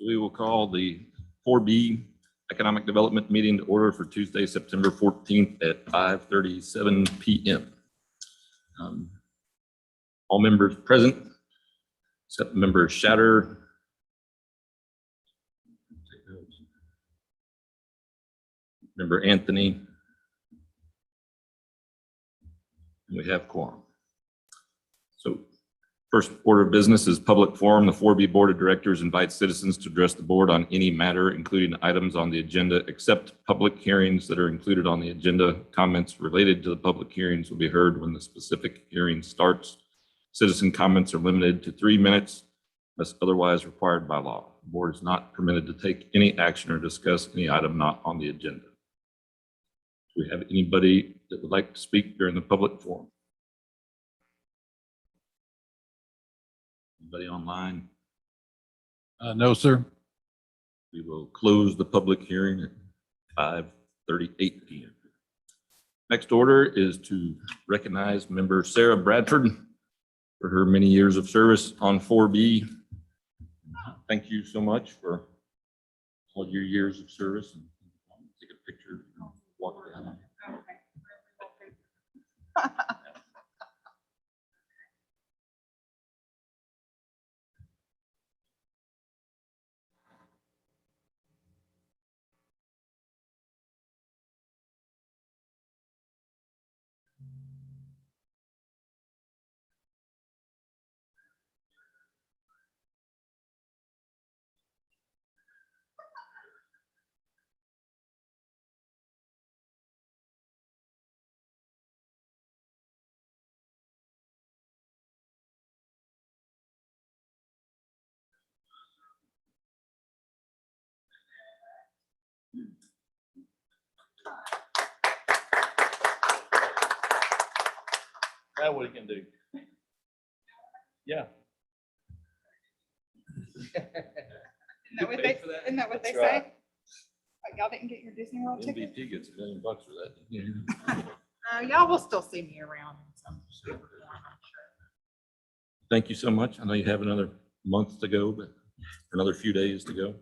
We will call the 4B Economic Development Meeting to order for Tuesday, September 14th at 5:37 p.m. All members present, except Member Shatter. Member Anthony. And we have quorum. So first order of business is public forum. The 4B Board of Directors invites citizens to address the board on any matter, including items on the agenda, except public hearings that are included on the agenda. Comments related to the public hearings will be heard when the specific hearing starts. Citizen comments are limited to 3 minutes unless otherwise required by law. The board is not permitted to take any action or discuss any item not on the agenda. Do we have anybody that would like to speak during the public forum? Anybody online? No, sir. We will close the public hearing at 5:38 p.m. Next order is to recognize Member Sarah Bradford for her many years of service on 4B. Thank you so much for all your years of service. And take a picture. Walk down. Now what he can do? Yeah. Isn't that what they That's say? right. Like, y'all didn't get your Disney World ticket? MVP gets $1 million for that. Y'all will still see me around in some shape or form, I'm sure. Thank you so much. I know you have another month to go, but another few days to go.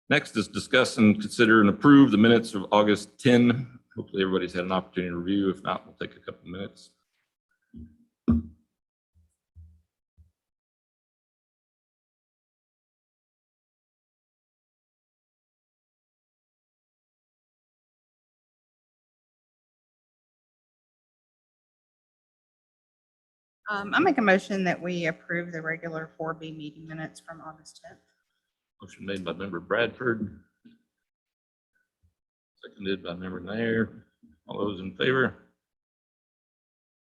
Next is discuss and consider and approve the minutes of August 10. Hopefully everybody's had an opportunity to review. If not, we'll take a couple minutes. I make a motion that we approve the regular 4B meeting minutes from August 10th. Motion made by Member Bradford. Seconded by Member Nair. All those in favor?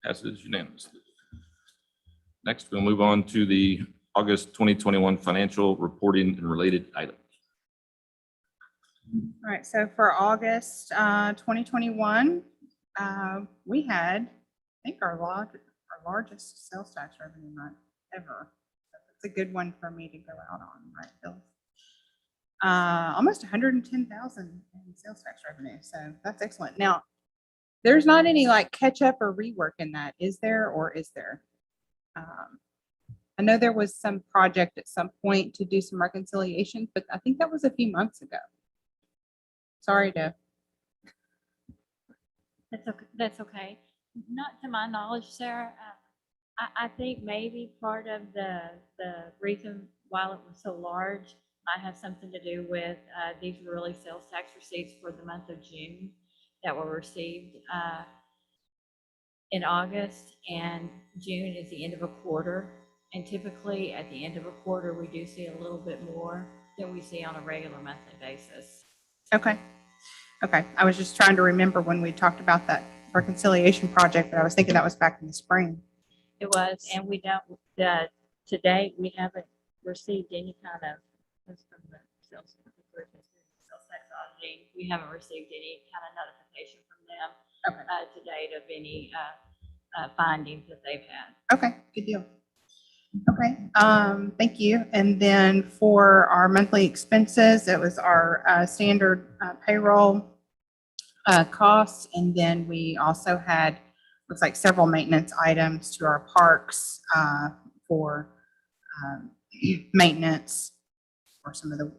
Passes unanimously. Next, we'll move on to the August 2021 financial reporting and related items. All right, so for August 2021, we had, I think, our largest sales tax revenue month ever. It's a good one for me to go out on, right, Bill? Almost 110,000 in sales tax revenue, so that's excellent. Now, there's not any like catch up or rework in that, is there, or is there? I know there was some project at some point to do some reconciliation, but I think that was a few months ago. Sorry to. That's okay. Not to my knowledge, Sarah. I think maybe part of the reason why it was so large might have something to do with these were really sales tax receipts for the month of June that were received in August, and June is the end of a quarter. And typically at the end of a quarter, we do see a little bit more than we see on a regular monthly basis. Okay. Okay. I was just trying to remember when we talked about that reconciliation project, but I was thinking that was back in the spring. It was, and we don't, to date, we haven't received any kind of, from the sales tax auditing, we haven't received any kind of notification from them to date of any findings that they've had. Okay, good deal. Okay, thank you. And then for our monthly expenses, it was our standard payroll costs, and then we also had looks like several maintenance items to our parks for maintenance or some of the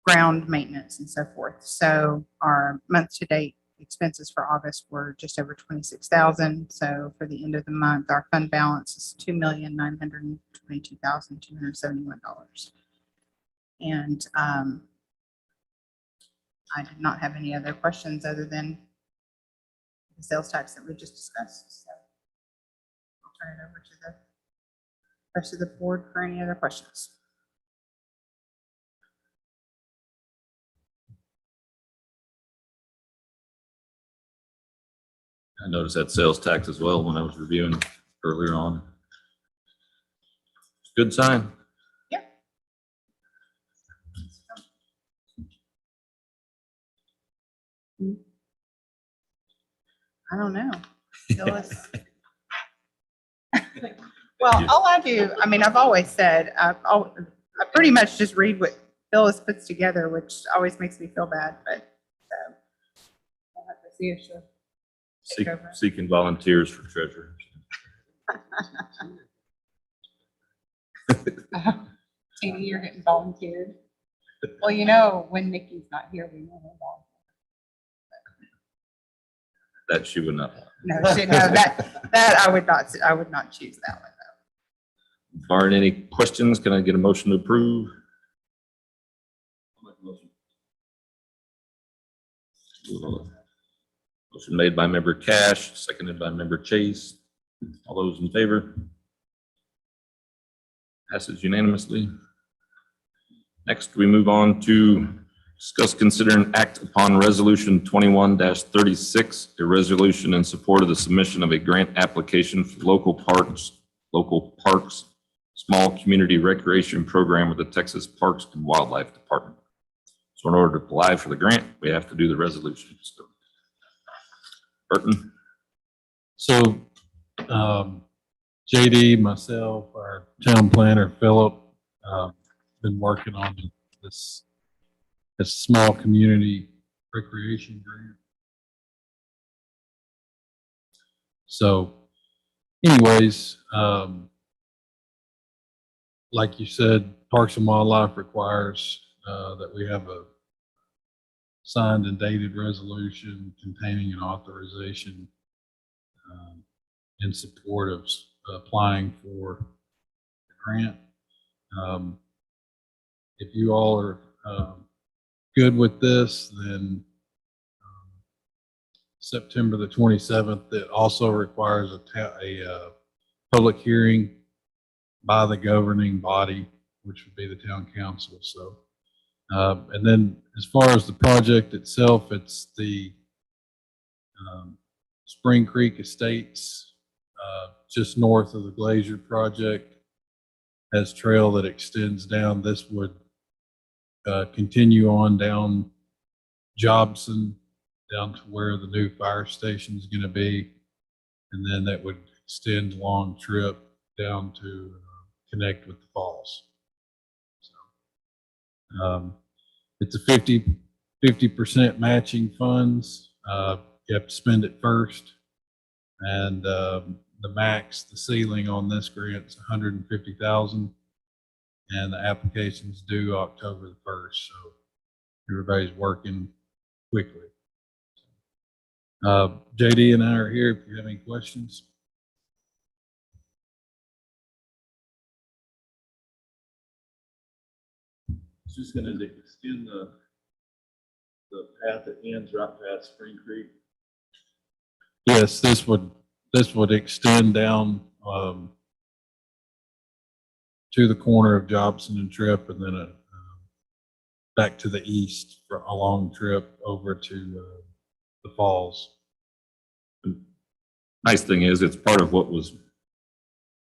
ground maintenance and so forth. So our month-to-date expenses for August were just over 26,000. So for the end of the month, our fund balance is $2,922,271. And I did not have any other questions other than the sales tax that we just discussed. So I'll turn it over to the rest of the board for any other questions. I noticed that sales tax as well when I was reviewing earlier on. Good sign. Yep. I don't know. Phyllis. Well, all I do, I mean, I've always said, I pretty much just read what Phyllis puts together, which always makes me feel bad, but I'll have to see if she'll take over. Seeking volunteers for treasurer. Tina, you're getting volunteered. Well, you know, when Nikki's not here, we know her volunteer. That she would not. No, that I would not choose that one though. Barring any questions, can I get a motion to approve? Motion made by member Cash, seconded by member Chase. All those in favor? Passes unanimously. Next, we move on to discuss, consider, and act upon resolution 21-36, a resolution in support of the submission of a grant application for local parks, small community recreation program with the Texas Parks and Wildlife Department. So in order to apply for the grant, we have to do the resolution. So, Burton. So, JD, myself, our town planner, Philip, been working on this small community recreation grant. So anyways, like you said, Parks and Wildlife requires that we have a signed and dated resolution containing an authorization in support of applying for the grant. If you all are good with this, then September the 27th, it also requires a public hearing by the governing body, which would be the town council. So, and then as far as the project itself, it's the Spring Creek Estates, just north of the Glacier project, has trail that extends down. This would continue on down Jobson, down to where the new fire station is going to be. And then that would extend long trip down to connect with the falls. So, it's a 50% matching funds. You have to spend it first. And the ceiling on this grant is $150,000. And the application's due October the 1st. So everybody's working quickly. JD and I are here if you have any questions. It's just going to extend the path that ends right past Spring Creek. Yes, this would extend down to the corner of Jobson and Tripp, and then back to the east for a long trip over to the falls. Nice thing is, it's part of what was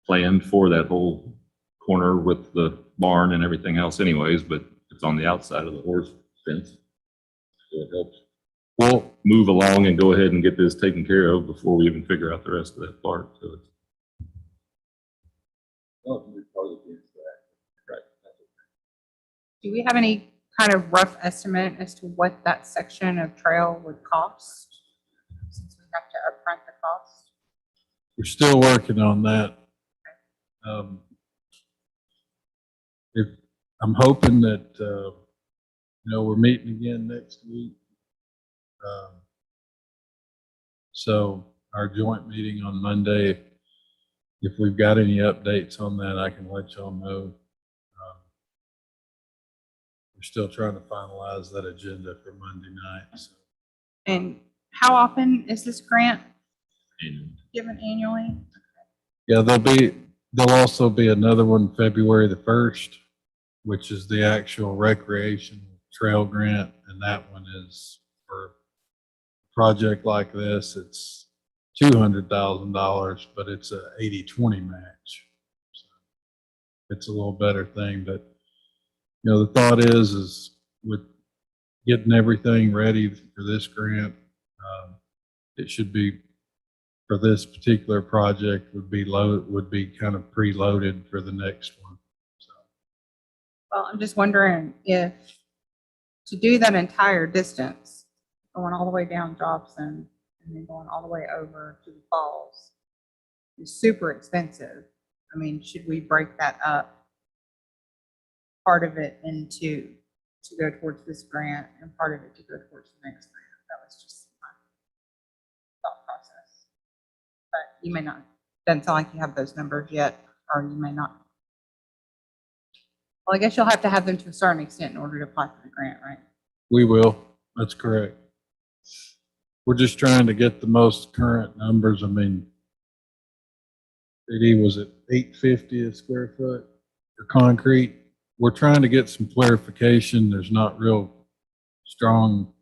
planned for that whole corner with the barn and everything else anyways, but it's on the outside of the horse fence. So it helps. We'll move along and go ahead and get this taken care of before we even figure out the rest of that part. So it's Do we have any kind of rough estimate as to what that section of trail would cost? Since we have to upfront the cost. We're still working on that. If, I'm hoping that, we're meeting again next week. So our joint meeting on Monday, if we've got any updates on that, I can let y'all know. We're still trying to finalize that agenda for Monday night. So. And how often is this grant And given annually? Yeah, there'll also be another one February the 1st, which is the actual recreation trail grant. And that one is for a project like this, it's $200,000, but it's a 80-20 match. So it's a little better thing, but the thought is with getting everything ready for this grant, it should be for this particular project would be kind of preloaded for the next one. So Well, I'm just wondering if to do that entire distance, going all the way down Jobson and then going all the way over to the falls is super expensive. I mean, should we break that up? Part of it into to go towards this grant and part of it to go towards the next grant. That was just my thought process. But you may not, doesn't sound like you have those numbers yet, or you may not. Well, I guess you'll have to have them to a certain extent in order to apply for the grant, right? we will. That's correct. We're just trying to get the most current numbers. I mean, was it $850 a square foot for concrete? We're trying to get some clarification. There's not real strong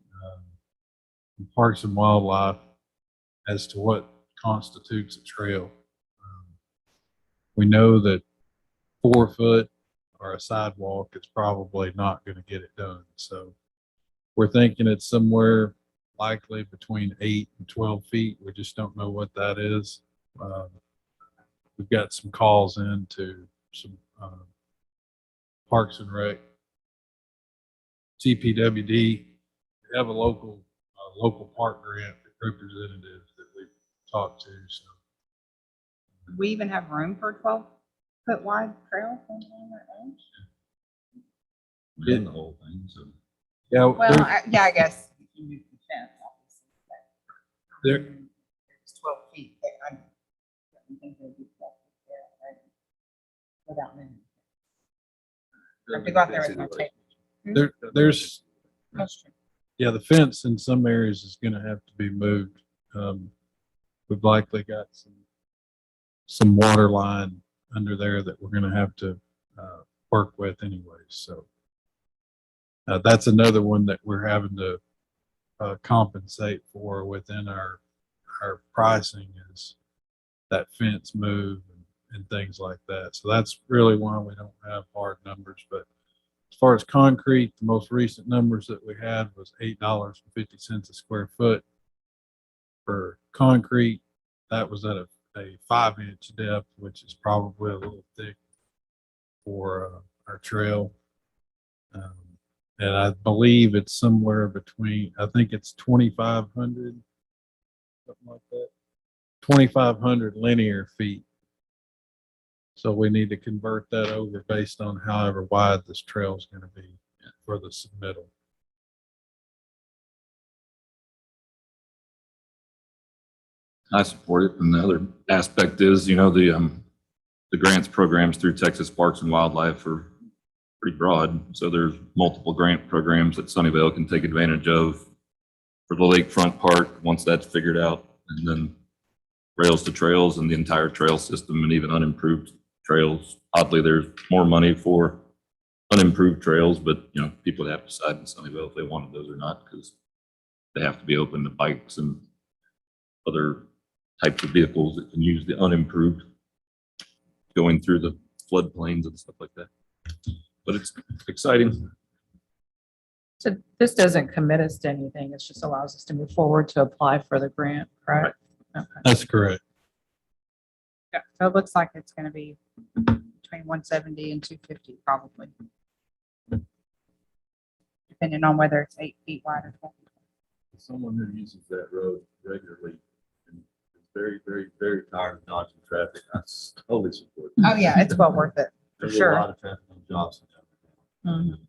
Parks and Wildlife as to what constitutes a trail. We know that 4 foot or a sidewalk is probably not going to get it done. So we're thinking it's somewhere likely between 8 and 12 feet. We just don't know what that is. We've got some calls in to some Parks and Rec, CPWD. We have a local park grant representative that we've talked to. So Do we even have room for a 12-foot wide trail along that range? within the whole thing, so. yeah, Well, I guess if you move the fence, obviously. There- It's 12 feet. I don't think they'd be 12 feet there, right? Without moving. I have to go out there with my tape. there's That's true. the fence in some areas is going to have to be moved. We've likely got some water line under there that we're going to have to work with anyway. So that's another one that we're having to compensate for within our pricing is that fence move and things like that. So that's really why we don't have hard numbers. But as far as concrete, the most recent numbers that we had was $8.50 a square foot for concrete. That was at a 5-inch depth, which is probably a little thick for our trail. And I believe it's somewhere between, I think it's 2,500, something like that, 2,500 linear feet. So we need to convert that over based on however wide this trail is going to be for the submittal. I support it. And the other aspect is, the grants programs through Texas Parks and Wildlife are pretty broad. So there's multiple grant programs that Sunnyvale can take advantage of for the lakefront park once that's figured out. And then rails to trails and the entire trail system and even unimproved trails. Oddly, there's more money for unimproved trails, but people have to decide in Sunnyvale if they wanted those or not, because they have to be open to bikes and other types of vehicles that can use the unimproved going through the floodplains and stuff like that. But it's exciting. So this doesn't commit us to anything. It just allows us to move forward to apply for the grant, correct? Okay. That's correct. Yeah, so it looks like it's gonna be between 170 and 250 probably. Depending on whether it's 8 feet wide or 12 feet. Someone who uses that road regularly and is very, very, very tired of dodging traffic. I totally support. Oh, yeah, it's well worth it, for There's a sure. lot of traffic on Johnson. Mhm.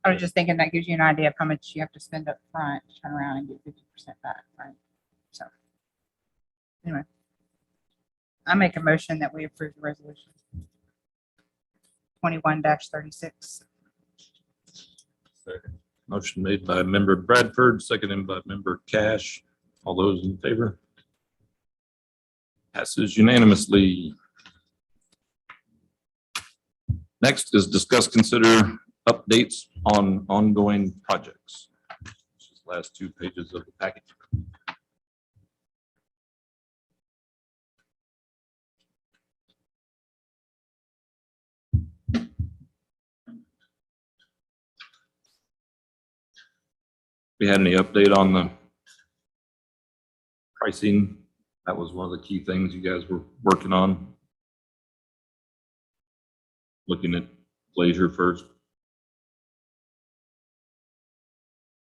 I was just thinking that gives you an idea of how much you have to spend up front, to turn around and get 50% back, right? So, anyway. I make a motion that we approve the resolution. 21-36. Second. Motion made by Member Bradford, seconded by Member Cash. All those in favor? Passes unanimously. Next is discuss, consider updates on ongoing projects. This is the last 2 pages of the package. We had any update on the pricing? That was one of the key things you guys were working on. Looking at Glacier first.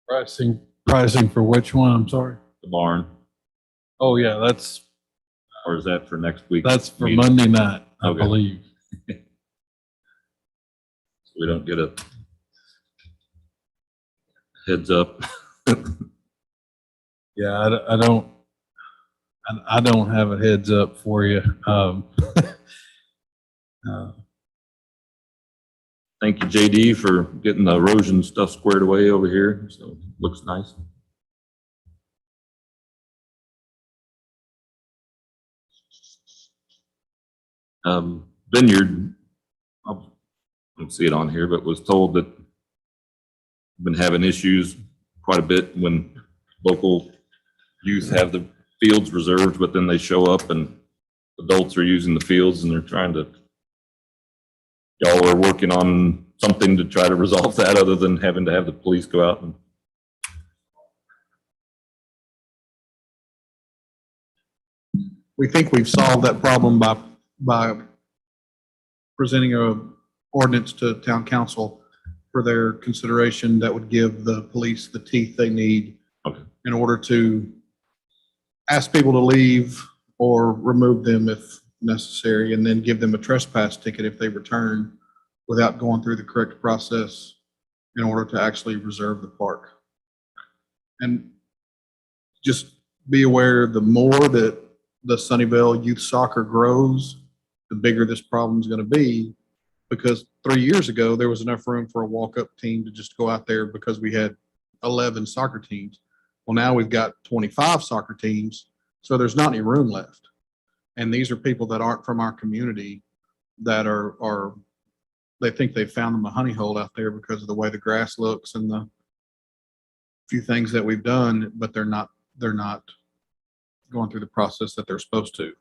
Pricing for which one? I'm sorry. The barn, Oh, yeah, that's or is that for next week? for meeting? Monday night, I Okay. believe. So we don't get a heads up. Yeah, I don't have a heads up for you. Thank you, JD, for getting the erosion stuff squared away over here. So looks nice. Vineyard, I don't see it on here, but was told that been having issues quite a bit when local youth have the fields reserved, but then they show up and adults are using the fields and they're trying to, y'all are working on something to try to resolve that other than having to have the police go out and. We think we've solved that problem by presenting a ordinance to town council for their consideration that would give the police the teeth they need Okay. in order to ask people to leave or remove them if necessary, and then give them a trespass ticket if they return without going through the correct process in order to actually reserve the park. And just be aware, the more that the Sunnyvale youth soccer grows, the bigger this problem is going to be, because 3 years ago, there was enough room for a walk-up team to just go out there because we had 11 soccer teams. Well, now we've got 25 soccer teams, so there's not any room left. And these are people that aren't from our community that are they think they found them a honey hole out there because of the way the grass looks and the few things that we've done, but they're not going through the process that they're supposed to.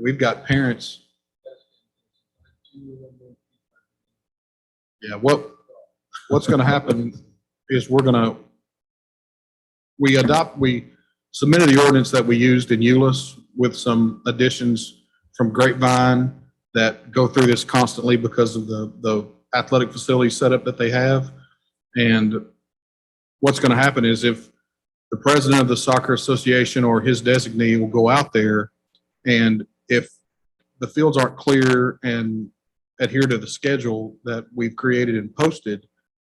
We've got parents. Yeah, what's going to happen is we submitted the ordinance that we used in Euless with some additions from Grapevine that go through this constantly because of the athletic facility setup that they have. And what's going to happen is if the president of the soccer association or his designee will go out there, and if the fields aren't clear and adhere to the schedule that we've created and posted,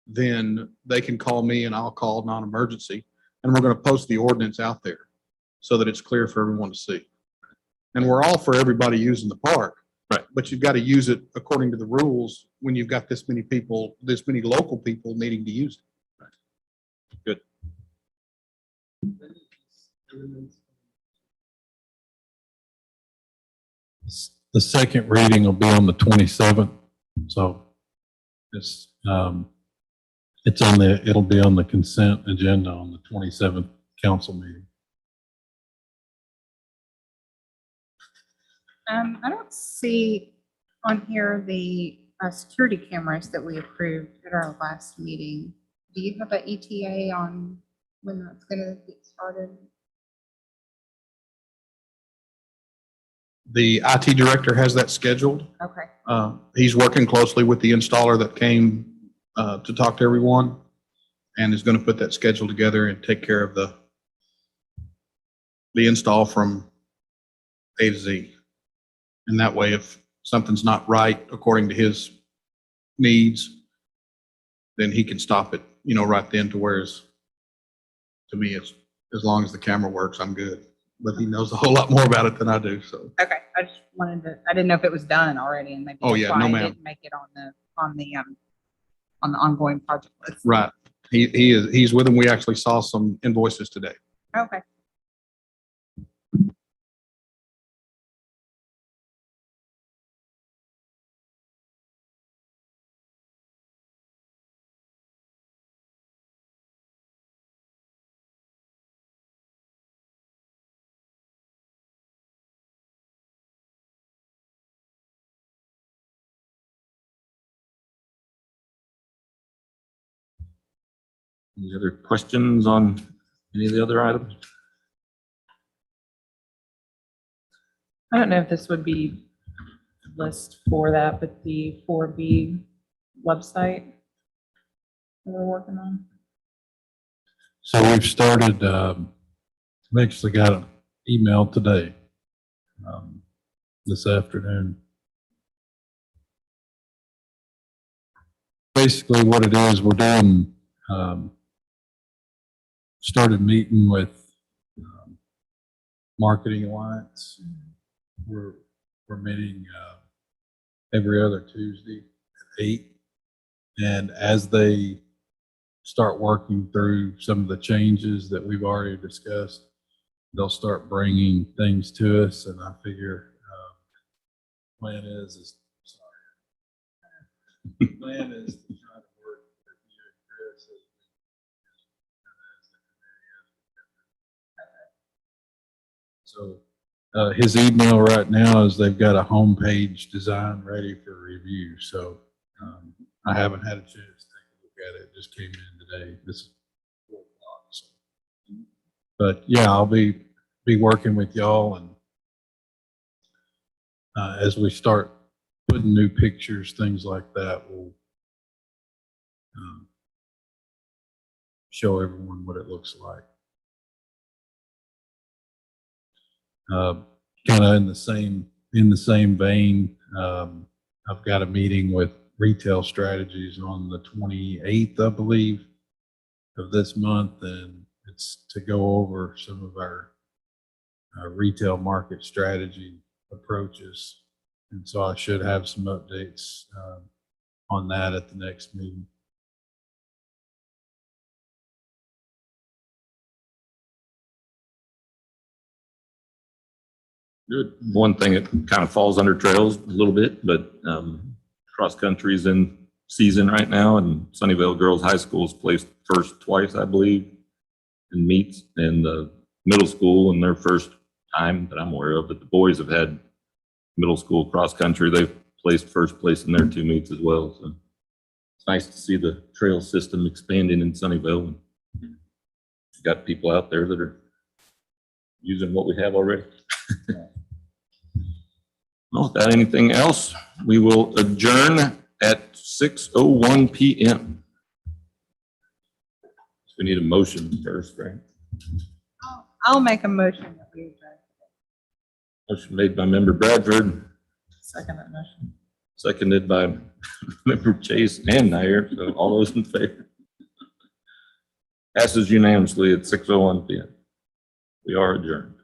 then they can call me and I'll call non-emergency. And we're going to post the ordinance out there so that it's clear for everyone to see. And we're all for everybody using the park. Right. But you've got to use it according to the rules when you've got this many people, this many local people needing to use it. Good. The second reading will be on the 27th. So it'll be on the consent agenda on the 27th council meeting. I don't see on here the security cameras that we approved at our last meeting. Do you have an ETA on when that's going to get started? The IT director has that scheduled. Okay. He's working closely with the installer that came to talk to everyone and is going to put that schedule together and take care of the install from A to Z. And that way, if something's not right according to his needs, then he can stop it, right then, to whereas to me, it's as long as the camera works, I'm good. But he knows a whole lot more about it than I do, so. Okay, I just wanted to, I didn't know if it was done already and maybe Oh, that's yeah, why no, I ma'am. didn't make it on the ongoing project list. Right. He's with him. We actually saw some invoices today. Okay. Any other questions on any of the other items? I don't know if this would be list for that, but the 4B website that we're working on. So we've started, we actually got an email today, this afternoon. Basically what it is, we're doing, started meeting with Marketing Alliance. We're meeting every other Tuesday at 8. And as they start working through some of the changes that we've already discussed, they'll start bringing things to us. And I figure plan is plan is to try to work with you and Chris as so his email right now is they've got a homepage design ready for review. So I haven't had a chance to take a look at it. It just came in today. This is 4 o'clock. So. But yeah, I'll be working with y'all, and as we start putting new pictures, things like that, we'll show everyone what it looks like. Kind of in the same vein, I've got a meeting with Retail Strategies on the 28th, I believe, of this month, and it's to go over some of our retail market strategy approaches. And so I should have some updates on that at the next meeting. Good. One thing that kind of falls under trails a little bit, but cross country's in season right now, and Sunnyvale Girls High School's placed first twice, I believe, in meets, and the middle school in their first time that I'm aware of. But the boys have had middle school cross country. They've placed first place in their 2 meets as well. So it's nice to see the trail system expanding in Sunnyvale. And got people out there that are using what we have already. Well, without anything else, we will adjourn at 6:01 p.m. So we need a motion first, right? I'll make a motion that we adjourn. Motion made by Member Bradford, Second that motion. seconded by Member Chase and Nair. So all those in favor? Passes unanimously at 6:01 p.m. We are adjourned.